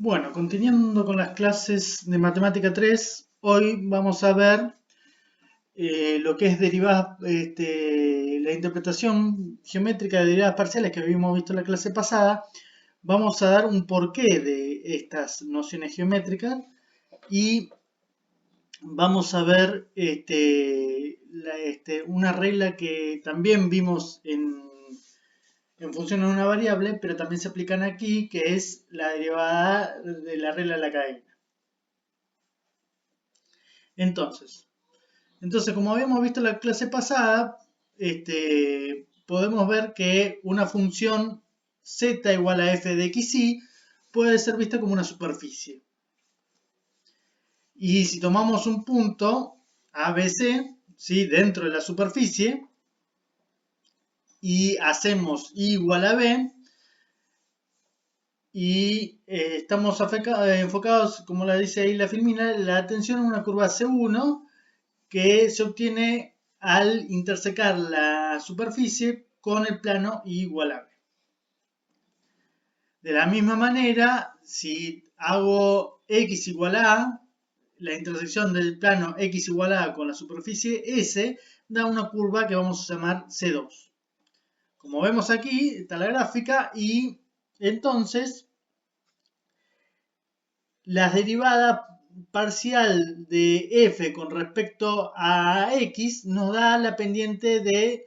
Bueno, continuando con las clases de Matemática 3, hoy vamos a ver lo que es derivadas, la interpretación geométrica de derivadas parciales que habíamos visto en la clase pasada. Vamos a dar un porqué de estas nociones geométricas y vamos a ver una regla que también vimos en función de una variable, pero también se aplican aquí, que es la derivada de la regla de la cadena. Entonces, como habíamos visto en la clase pasada, podemos ver que una función z igual a f de xy puede ser vista como una superficie. Y si tomamos un punto ABC, ¿sí?, dentro de la superficie y hacemos y igual a b, y estamos enfocados, como la dice ahí la filmina, la atención en una curva C1 que se obtiene al intersecar la superficie con el plano y igual a b. De la misma manera, si hago x igual a, la intersección del plano x igual a con la superficie S da una curva que vamos a llamar C2. Como vemos aquí, está la gráfica y entonces las derivadas parcial de f con respecto a x nos da la pendiente de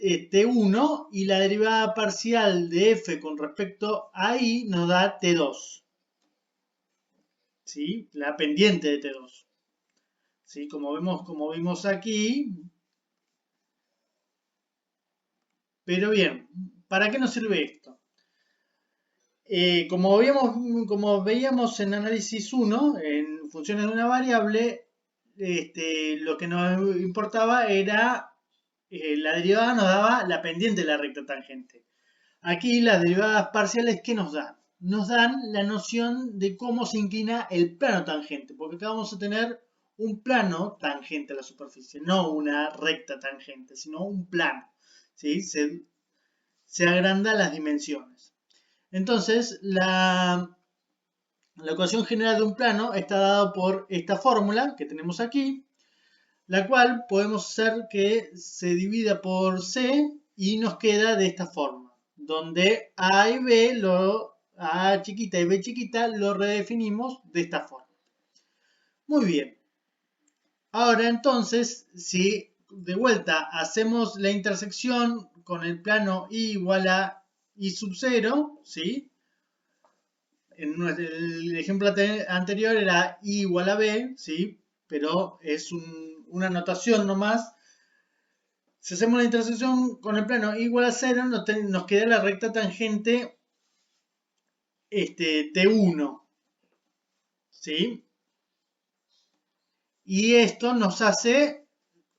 t1 y la derivada parcial de f con respecto a y nos da t2. ¿Sí? La pendiente de t2. ¿Sí? Como vimos aquí. Pero bien, ¿para qué nos sirve esto? Como veíamos en análisis 1, en funciones de una variable, lo que nos importaba era la derivada nos daba la pendiente de la recta tangente. Aquí las derivadas parciales, ¿qué nos dan? Nos dan la noción de cómo se inclina el plano tangente, porque acá vamos a tener un plano tangente a la superficie, no una recta tangente, sino un plano. ¿Sí? Se agrandan las dimensiones. Entonces, la ecuación general de un plano está dada por esta fórmula que tenemos aquí, la cual podemos hacer que se divida por C y nos queda de esta forma, donde A y B, A chiquita y B chiquita, lo redefinimos de esta forma. Muy bien. Ahora entonces, si de vuelta hacemos la intersección con el plano y igual a y sub 0, ¿sí? En el ejemplo anterior era i igual a b, ¿sí? Pero es una notación nomás. Si hacemos la intersección con el plano igual a 0, nos queda la recta tangente T1. ¿Sí? Y esto nos hace,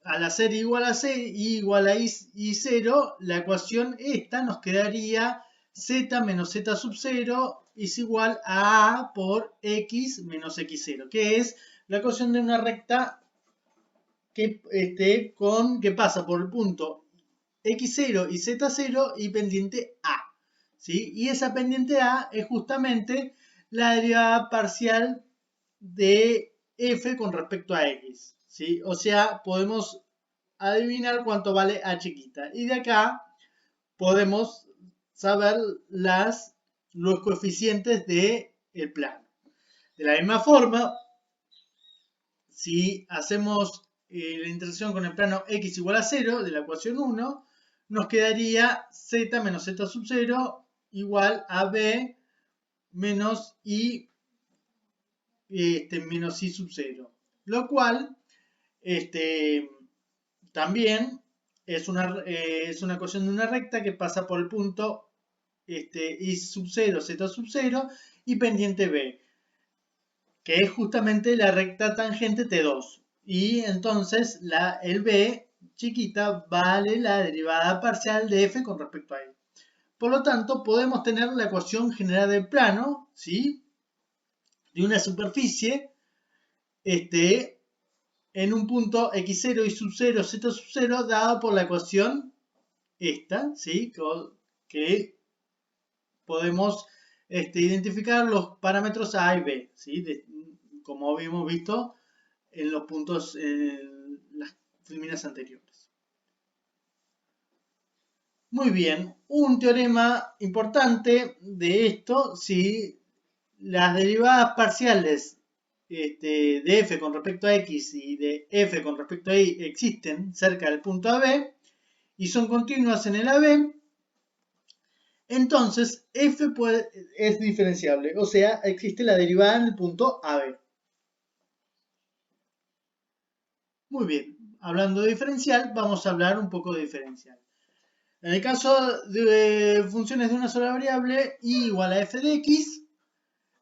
al hacer igual a C, igual a I0, la ecuación esta nos quedaría z menos z sub 0 es igual a A por x menos x0, que es la ecuación de una recta que pasa por el punto x0 y z0 y pendiente A. ¿Sí? Y esa pendiente A es justamente la derivada parcial de f con respecto a x. ¿Sí? O sea, podemos adivinar cuánto vale a chiquita. Y de acá podemos saber los coeficientes del plano. De la misma forma, si hacemos la intersección con el plano x igual a 0 de la ecuación 1, nos quedaría z menos z sub 0 igual a b menos i menos i sub 0. Lo cual también es una ecuación de una recta que pasa por el punto i sub 0, z sub 0 y pendiente b, que es justamente la recta tangente T2. Y entonces el b chiquita vale la derivada parcial de f con respecto a y. Por lo tanto, podemos tener la ecuación general del plano, ¿sí?, de una superficie en un punto x0 y sub 0, z sub 0, dado por la ecuación esta, ¿sí?, que podemos identificar los parámetros A y B, ¿sí? Como habíamos visto en los puntos, en las filminas anteriores. Muy bien, un teorema importante de esto, si las derivadas parciales de f con respecto a x y de f con respecto a y existen cerca del punto AB y son continuas en el AB, entonces f es diferenciable, o sea, existe la derivada en el punto AB. Muy bien, hablando de diferencial, vamos a hablar un poco de diferencial. En el caso de funciones de una sola variable, y igual a f de x,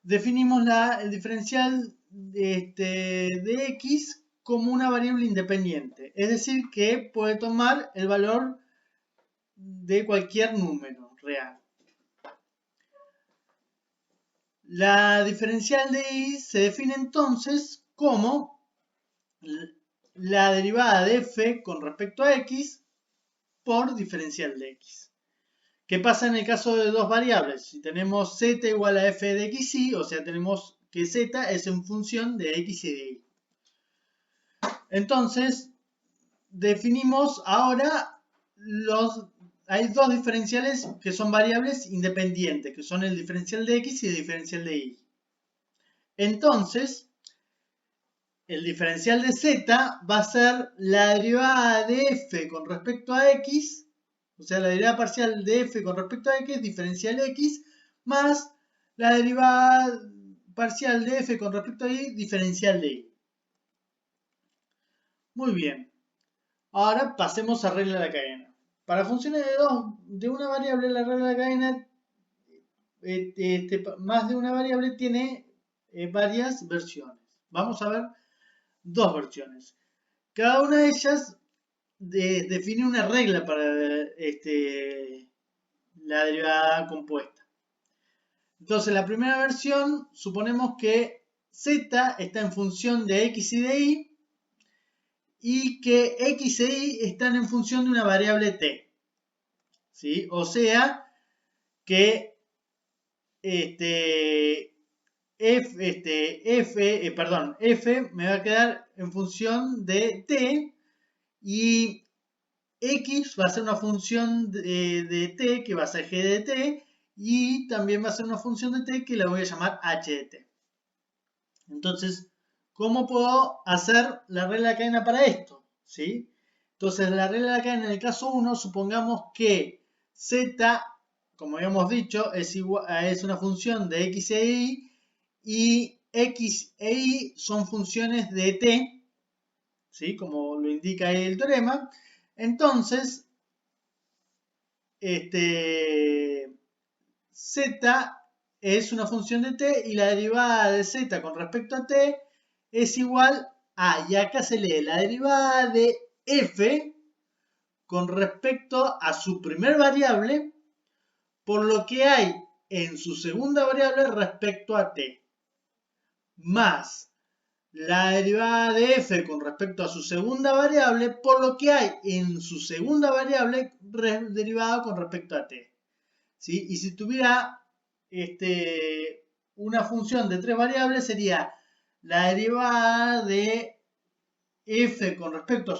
definimos el diferencial de x como una variable independiente. Es decir, que puede tomar el valor de cualquier número real. La diferencial de y se define entonces como la derivada de f con respecto a x por diferencial de x. ¿Qué pasa en el caso de dos variables? Si tenemos z igual a f de x y, o sea, tenemos que z es en función de x y de y. Entonces, definimos ahora hay dos diferenciales que son variables independientes, que son el diferencial de x y el diferencial de y. Entonces, el diferencial de z va a ser la derivada de f con respecto a x, o sea, la derivada parcial de f con respecto a x, diferencial x, más la derivada parcial de f con respecto a y, diferencial de y. Muy bien. Ahora pasemos a regla de la cadena. Para funciones de una variable, la regla de la cadena, más de una variable tiene varias versiones. Vamos a ver dos versiones. Cada una de ellas define una regla para la derivada compuesta. Entonces, la primera versión, suponemos que z está en función de x y de y que x e y están en función de una variable t. ¿Sí? O sea, que f me va a quedar en función de t y x va a ser una función de t que va a ser g de t y también va a ser una función de t que la voy a llamar h de t. Entonces, ¿cómo puedo hacer la regla de cadena para esto? ¿Sí? Entonces, la regla de la cadena en el caso 1, supongamos que z, como habíamos dicho, es una función de x e y x e y son funciones de t, ¿sí? Como lo indica ahí el teorema. Entonces, z es una función de t y la derivada de z con respecto a t es igual a, y acá se lee la derivada de f con respecto a su primer variable por lo que hay en su segunda variable respecto a t, más la derivada de f con respecto a su segunda variable por lo que hay en su segunda variable derivada con respecto a t. ¿Sí? Y si tuviera una función de tres variables sería la derivada de f con respecto a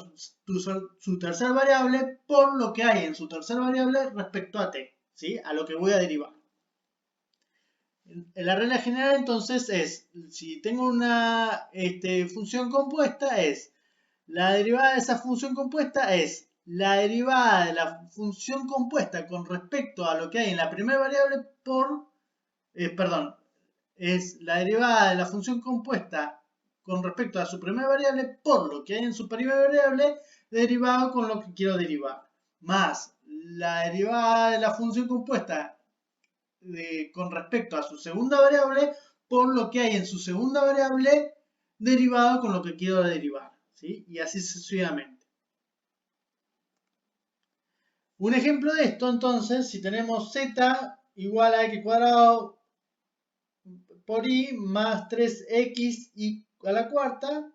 su tercera variable por lo que hay en su tercera variable respecto a t, ¿sí? A lo que voy a derivar. La regla general entonces es, si tengo una función compuesta, es la derivada de esa función compuesta es la derivada de la función compuesta con respecto a lo que hay en la primera variable es la derivada de la función compuesta con respecto a su primera variable por lo que hay en su primera variable derivado con lo que quiero derivar, más la derivada de la función compuesta con respecto a su segunda variable por lo que hay en su segunda variable derivado con lo que quiero derivar, ¿sí? Y así sucesivamente. Un ejemplo de esto, entonces, si tenemos z igual a x cuadrado por y más 3x y a la cuarta,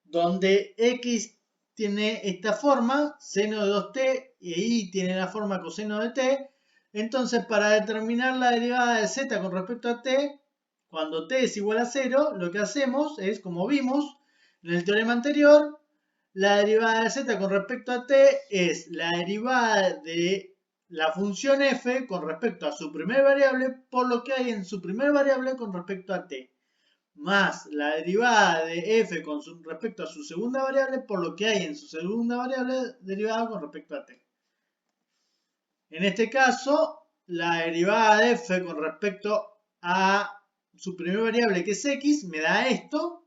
donde x tiene esta forma, seno de 2t, y y tiene la forma coseno de t, Entonces, para determinar la derivada de z con respecto a t, cuando t es igual a 0, lo que hacemos es, como vimos en el teorema anterior, la derivada de z con respecto a t es la derivada de la función f con respecto a su primer variable por lo que hay en su primer variable con respecto a t, más la derivada de f con respecto a su segunda variable por lo que hay en su segunda variable derivada con respecto a t. En este caso, la derivada de f con respecto a su primer variable, que es x, me da esto,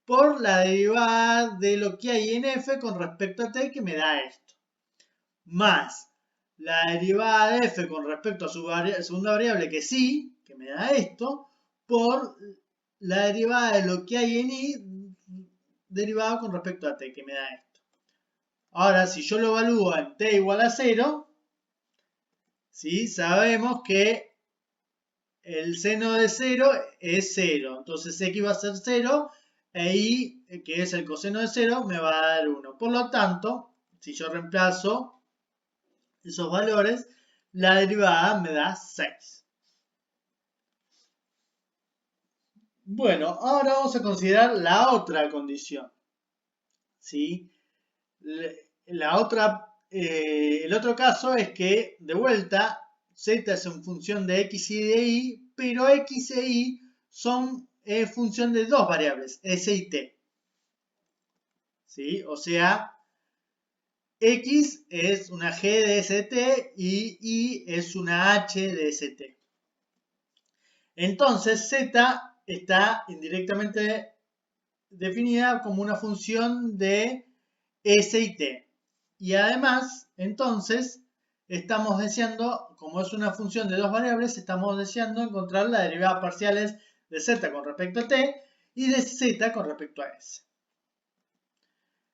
por la derivada de lo que hay en f con respecto a t, que me da esto. Más la derivada de f con respecto a su segunda variable, que es y, que me da esto, por la derivada de lo que hay en y, derivado con respecto a t, que me da esto. Ahora, si yo lo evalúo en t igual a 0, ¿sí? Sabemos que el seno de 0 es 0. Entonces x va a ser 0 e y, que es el coseno de 0, me va a dar 1. Por lo tanto, si yo reemplazo esos valores, la derivada me da 6. Bueno, ahora vamos a considerar la otra condición. ¿Sí? El otro caso es que, de vuelta, z es en función de x y de y, pero x e y son función de dos variables, s y t. ¿Sí? O sea, x es una g de st y y es una h de st. Entonces, z está indirectamente definida como una función de s y t. Y además, entonces, estamos deseando, como es una función de dos variables, estamos deseando encontrar las derivadas parciales de z con respecto a t y de z con respecto a s.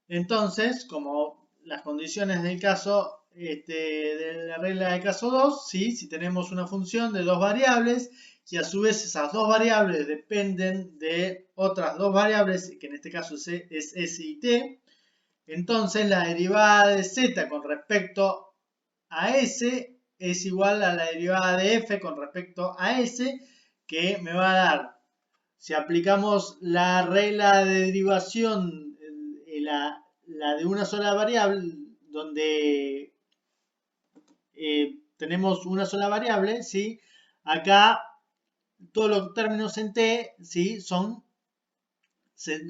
Entonces, como las condiciones del caso de la regla de caso 2, ¿sí? Si tenemos una función de dos variables y a su vez esas dos variables dependen de otras dos variables, que en este caso es s y t, entonces la derivada de z con respecto a s es igual a la derivada de f con respecto a s, que me va a dar, si aplicamos la regla de derivación, la de una sola variable, donde tenemos una sola variable, ¿sí? Acá todos los términos en t, ¿sí? Se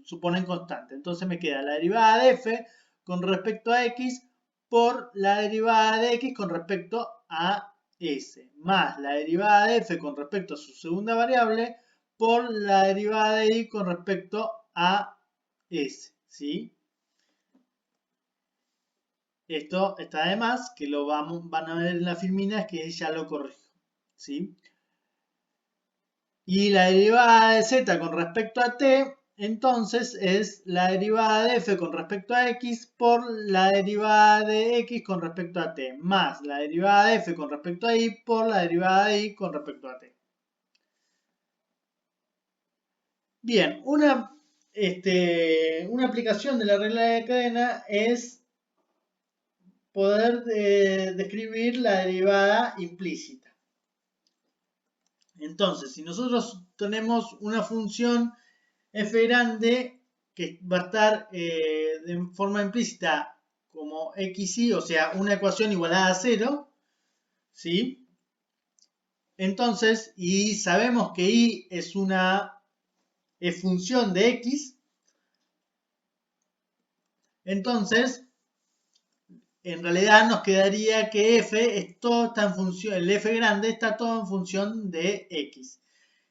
suponen constantes. Entonces me queda la derivada de f con respecto a x por la derivada de x con respecto a s, más la derivada de f con respecto a su segunda variable por la derivada de y con respecto a s, ¿sí? Esto está de más, que lo van a ver en la filmina, que ya lo corrijo, ¿sí? Y la derivada de z con respecto a t, entonces es la derivada de f con respecto a x por la derivada de x con respecto a t, más la derivada de f con respecto a y por la derivada de y con respecto a t. Bien, una aplicación de la regla de cadena es poder describir la derivada implícita. Entonces, si nosotros tenemos una función f grande que va a estar de forma implícita como xy, o sea, una ecuación igualada a 0, ¿sí? Entonces, y sabemos que y es función de x, entonces, en realidad nos quedaría que f está en función, el f grande está todo en función de x.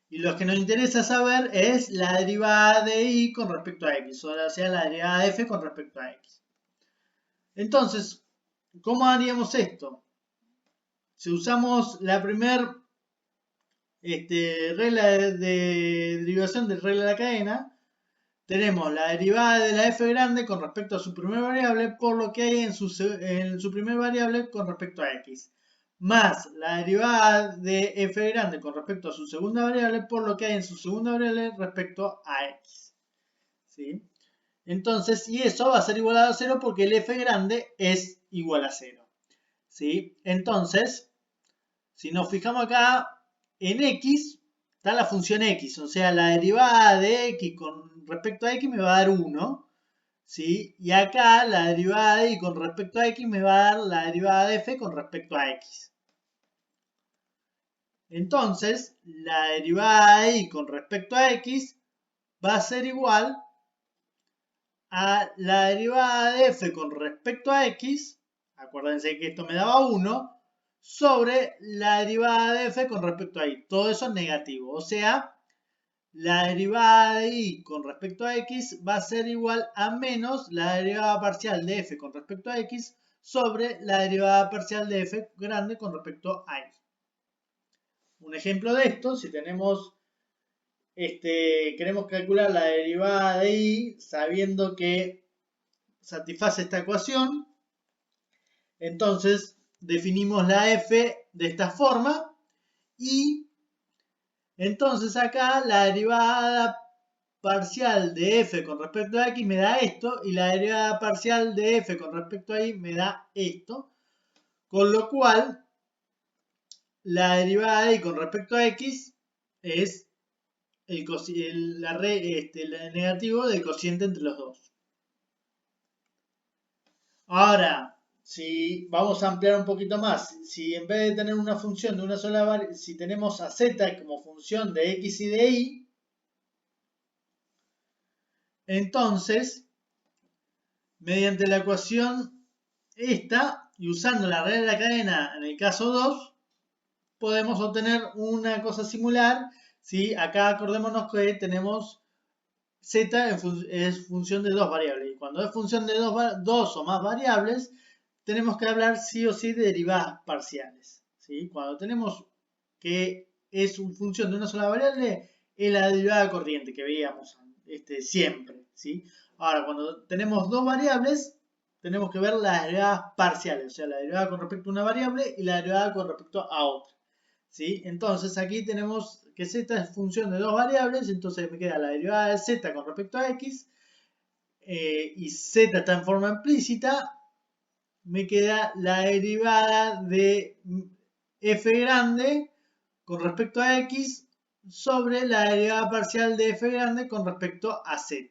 Y lo que nos interesa saber es la derivada de y con respecto a x, o sea, la derivada de f con respecto a x. Entonces, ¿cómo haríamos esto? Si usamos la primera regla de derivación de regla de la cadena, tenemos la derivada de la f grande con respecto a su primera variable por lo que hay en su primera variable con respecto a x, más la derivada de f grande con respecto a su segunda variable por lo que hay en su segunda variable respecto a x. ¿Sí? Entonces, y eso va a ser igual a 0 porque el f grande es igual a 0. ¿sí? Entonces, si nos fijamos acá, en x está la función x, o sea, la derivada de x con respecto a x me va a dar 1, ¿sí? Y acá la derivada de y con respecto a x me va a dar la derivada de f con respecto a x. Entonces, la derivada de y con respecto a x va a ser igual a la derivada de f con respecto a x, acuérdense que esto me daba 1, sobre la derivada de f con respecto a y. Todo eso es negativo, o sea, la derivada de y con respecto a x va a ser igual a menos la derivada parcial de f con respecto a x sobre la derivada parcial de f grande con respecto a y. Un ejemplo de esto, si tenemos, queremos calcular la derivada de y sabiendo que satisface esta ecuación, entonces definimos la f de esta forma y entonces acá la derivada parcial de f con respecto a x me da esto y la derivada parcial de f con respecto a y me da esto, con lo cual la derivada de y con respecto a x es el negativo del cociente entre los dos. Ahora, si vamos a ampliar un poquito más, si en vez de tener una función de una sola variable, si tenemos a z como función de x y de y, entonces, mediante la ecuación esta, y usando la regla de la cadena en el caso 2, podemos obtener una cosa similar. ¿Sí? Acá acordémonos que tenemos z es función de dos variables. Y cuando es función de dos o más variables, tenemos que hablar sí o sí de derivadas parciales. ¿Sí? Cuando tenemos que es una función de una sola variable, es la derivada corriente que veíamos siempre. ¿Sí? Ahora, cuando tenemos dos variables, tenemos que ver las derivadas parciales, o sea, la derivada con respecto a una variable y la derivada con respecto a otra. ¿Sí? Entonces aquí tenemos que z es función de dos variables, entonces me queda la derivada de z con respecto a x y z está en forma implícita, me queda la derivada de f grande con respecto a x sobre la derivada parcial de f grande con respecto a z.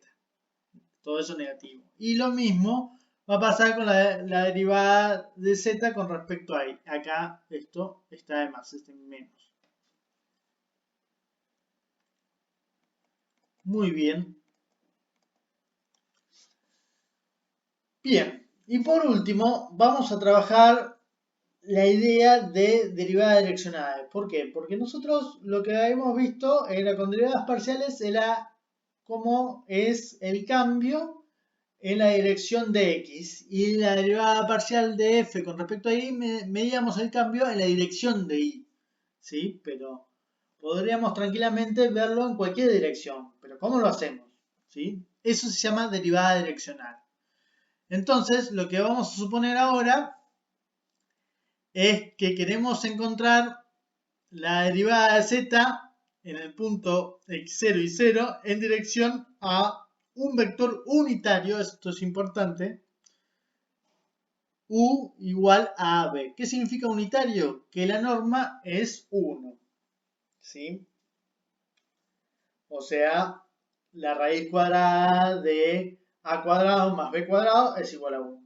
Todo eso negativo. Y lo mismo va a pasar con la derivada de z con respecto a y. Acá esto está de más, este menos. Muy bien. Bien, y por último vamos a trabajar la idea de derivadas direccionales. ¿Por qué? Porque nosotros lo que hemos visto era con derivadas parciales era cómo es el cambio en la dirección de x y la derivada parcial de f con respecto a y medíamos el cambio en la dirección de y. ¿Sí? Pero podríamos tranquilamente verlo en cualquier dirección. Pero ¿cómo lo hacemos? ¿Sí? Eso se llama derivada direccional. Entonces, lo que vamos a suponer ahora es que queremos encontrar la derivada de z en el punto x0 y 0 en dirección a un vector unitario, esto es importante, u igual a ab. ¿Qué significa unitario? Que la norma es 1. ¿Sí? O sea, la raíz cuadrada de a cuadrado más b cuadrado es igual a 1.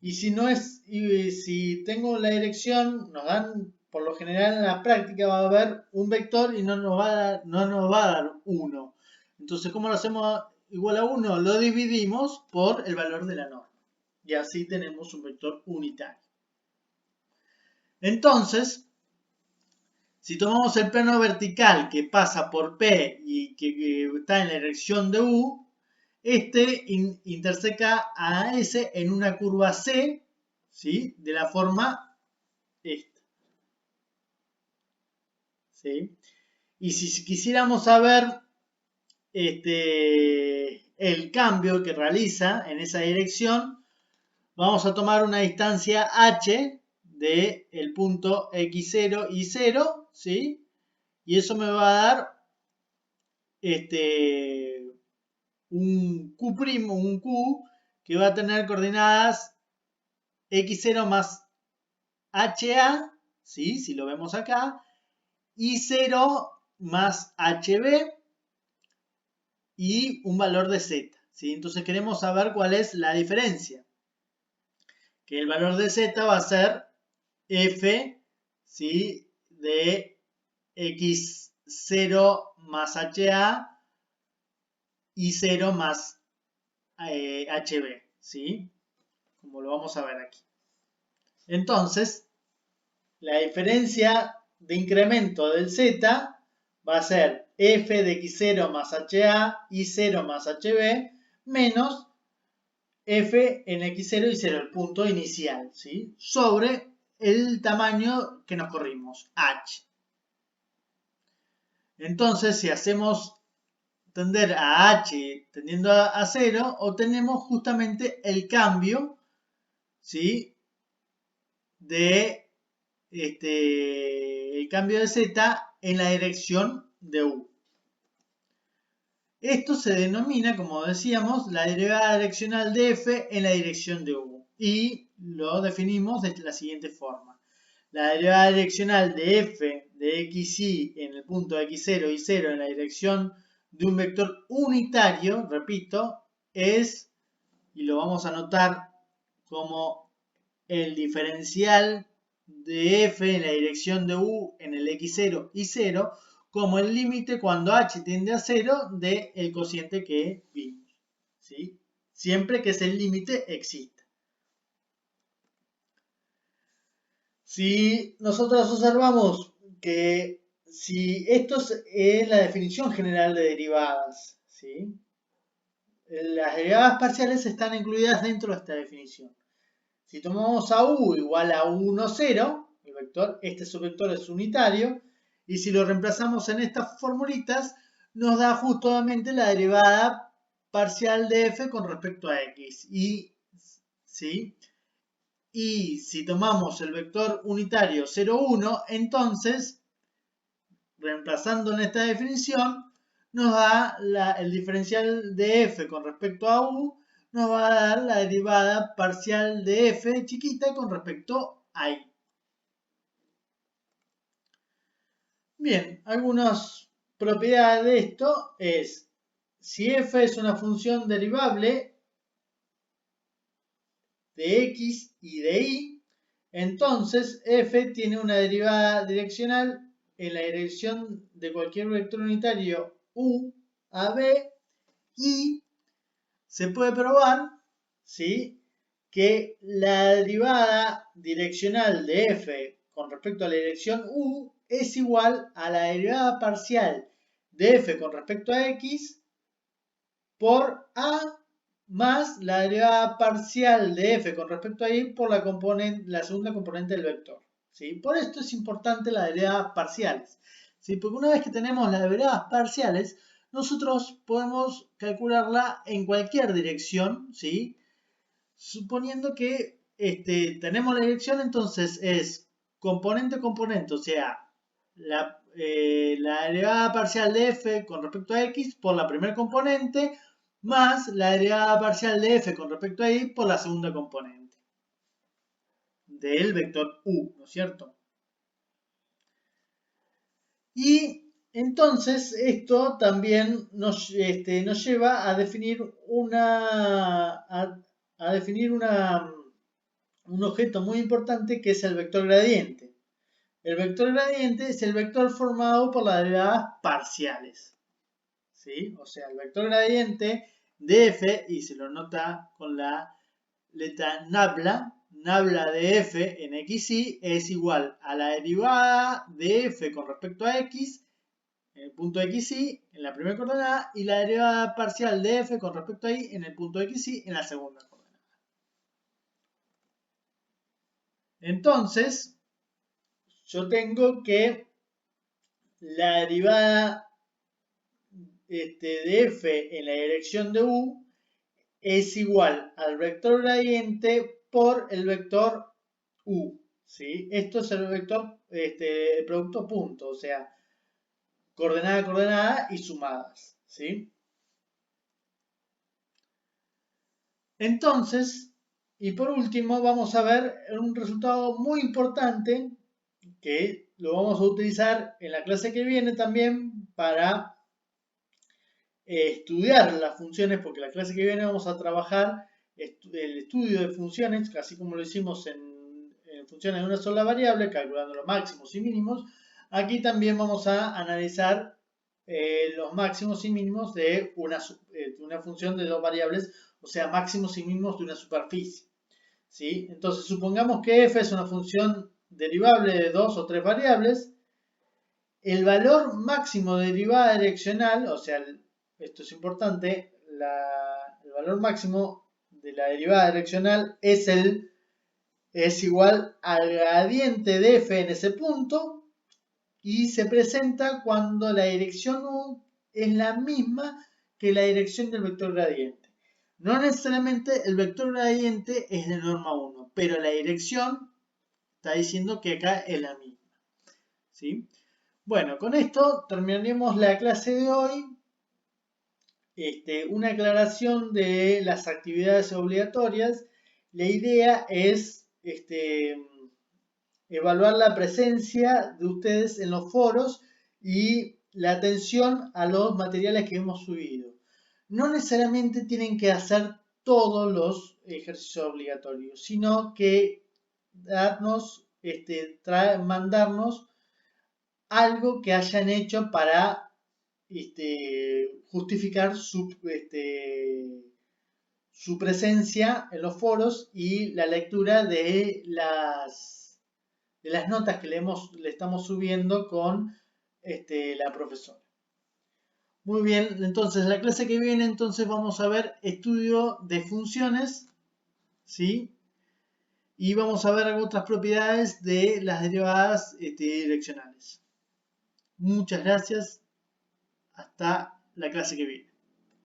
Y si no es, y si tengo la dirección, nos dan, por lo general en la práctica va a haber un vector y no nos va a dar 1. Entonces, ¿cómo lo hacemos igual a 1? Lo dividimos por el valor de la norma. Y así tenemos un vector unitario. Entonces, si tomamos el plano vertical que pasa por P y que está en la dirección de U, este interseca a S en una curva C, ¿sí? De la forma esta. ¿Sí? Y si quisiéramos saber el cambio que realiza en esa dirección, vamos a tomar una distancia h del punto x0 y 0, ¿sí? Y eso me va a dar un Q' que va a tener coordenadas x0 más HA, ¿sí? Si lo vemos acá, I0 más HB y un valor de Z, ¿sí? Entonces queremos saber cuál es la diferencia. Que el valor de Z va a ser F, ¿sí? De X0 más HA y 0 más HB, ¿sí? Como lo vamos a ver aquí. Entonces, la diferencia de incremento del Z va a ser F de X0 más HA y 0 más HB menos F en X0 y 0, el punto inicial, ¿sí? Sobre el tamaño que nos corrimos, H. Entonces, si hacemos tender a H tendiendo a 0, obtenemos justamente el cambio, ¿sí? El cambio de Z en la dirección de U. Esto se denomina, como decíamos, la derivada direccional de F en la dirección de U. Y lo definimos de la siguiente forma. La derivada direccional de F de XY en el punto X0 y 0 en la dirección de un vector unitario, repito, es, y lo vamos a anotar como el diferencial de F en la dirección de U en el X0 y 0, como el límite cuando H tiende a 0 del cociente que vimos, ¿sí? Siempre que ese límite exista. Si nosotros observamos que si esto es la definición general de derivadas, ¿sí? Las derivadas parciales están incluidas dentro de esta definición. Si tomamos a U igual a 1, 0, el vector, este subvector es unitario, y si lo reemplazamos en estas formulitas, nos da justamente la derivada parcial de f con respecto a x. ¿Sí? Y si tomamos el vector unitario 0, 1, entonces, reemplazando en esta definición, nos da el diferencial de f con respecto a u, nos va a dar la derivada parcial de f chiquita con respecto a i. Bien, algunas propiedades de esto es, si f es una función derivable de x y de y, entonces f tiene una derivada direccional en la dirección de cualquier vector unitario u a b, y se puede probar, ¿sí?, que la derivada direccional de f con respecto a la dirección u es igual a la derivada parcial de f con respecto a x por a más la derivada parcial de f con respecto a y por la segunda componente del vector, ¿sí? Por esto es importante las derivadas parciales, ¿sí? Porque una vez que tenemos las derivadas parciales, nosotros podemos calcularla en cualquier dirección, ¿sí? Suponiendo que tenemos la dirección, entonces es componente a componente, o sea, la derivada parcial de f con respecto a x por la primera componente más la derivada parcial de f con respecto a y por la segunda componente del vector u, ¿no es cierto? Y entonces esto también nos lleva a definir un objeto muy importante que es el vector gradiente. El vector gradiente es el vector formado por las derivadas parciales, ¿sí? O sea, el vector gradiente de f, y se lo nota con la letra nabla de f en xy es igual a la derivada de f con respecto a x en el punto xy en la primera coordenada y la derivada parcial de f con respecto a y en el punto xy en la segunda coordenada. Entonces, yo tengo que la derivada de f en la dirección de u es igual al vector gradiente por el vector u, ¿sí? Esto es el vector, el producto punto, o sea, coordenada a coordenada y sumadas, ¿sí? Entonces, Y por último vamos a ver un resultado muy importante que lo vamos a utilizar en la clase que viene también para estudiar las funciones, porque la clase que viene vamos a trabajar el estudio de funciones, así como lo hicimos en funciones de una sola variable, calculando los máximos y mínimos. Aquí también vamos a analizar los máximos y mínimos de una función de dos variables, o sea, máximos y mínimos de una superficie. ¿Sí? Entonces, supongamos que f es una función derivable de dos o tres variables. El valor máximo de derivada direccional, o sea, esto es importante, el valor máximo de la derivada direccional es igual al gradiente de f en ese punto y se presenta cuando la dirección u es la misma que la dirección del vector gradiente. No necesariamente el vector gradiente es de norma 1, pero la dirección está diciendo que acá es la misma. ¿Sí? Bueno, con esto terminaríamos la clase de hoy. Una aclaración de las actividades obligatorias. La idea es evaluar la presencia de ustedes en los foros y la atención a los materiales que hemos subido. No necesariamente tienen que hacer todos los ejercicios obligatorios, sino que mandarnos algo que hayan hecho para justificar su presencia en los foros y la lectura de las notas que le estamos subiendo con la profesora. Muy bien, entonces la clase que viene entonces vamos a ver estudio de funciones, ¿sí? Y vamos a ver otras propiedades de las derivadas direccionales. Muchas gracias. Hasta la clase que viene.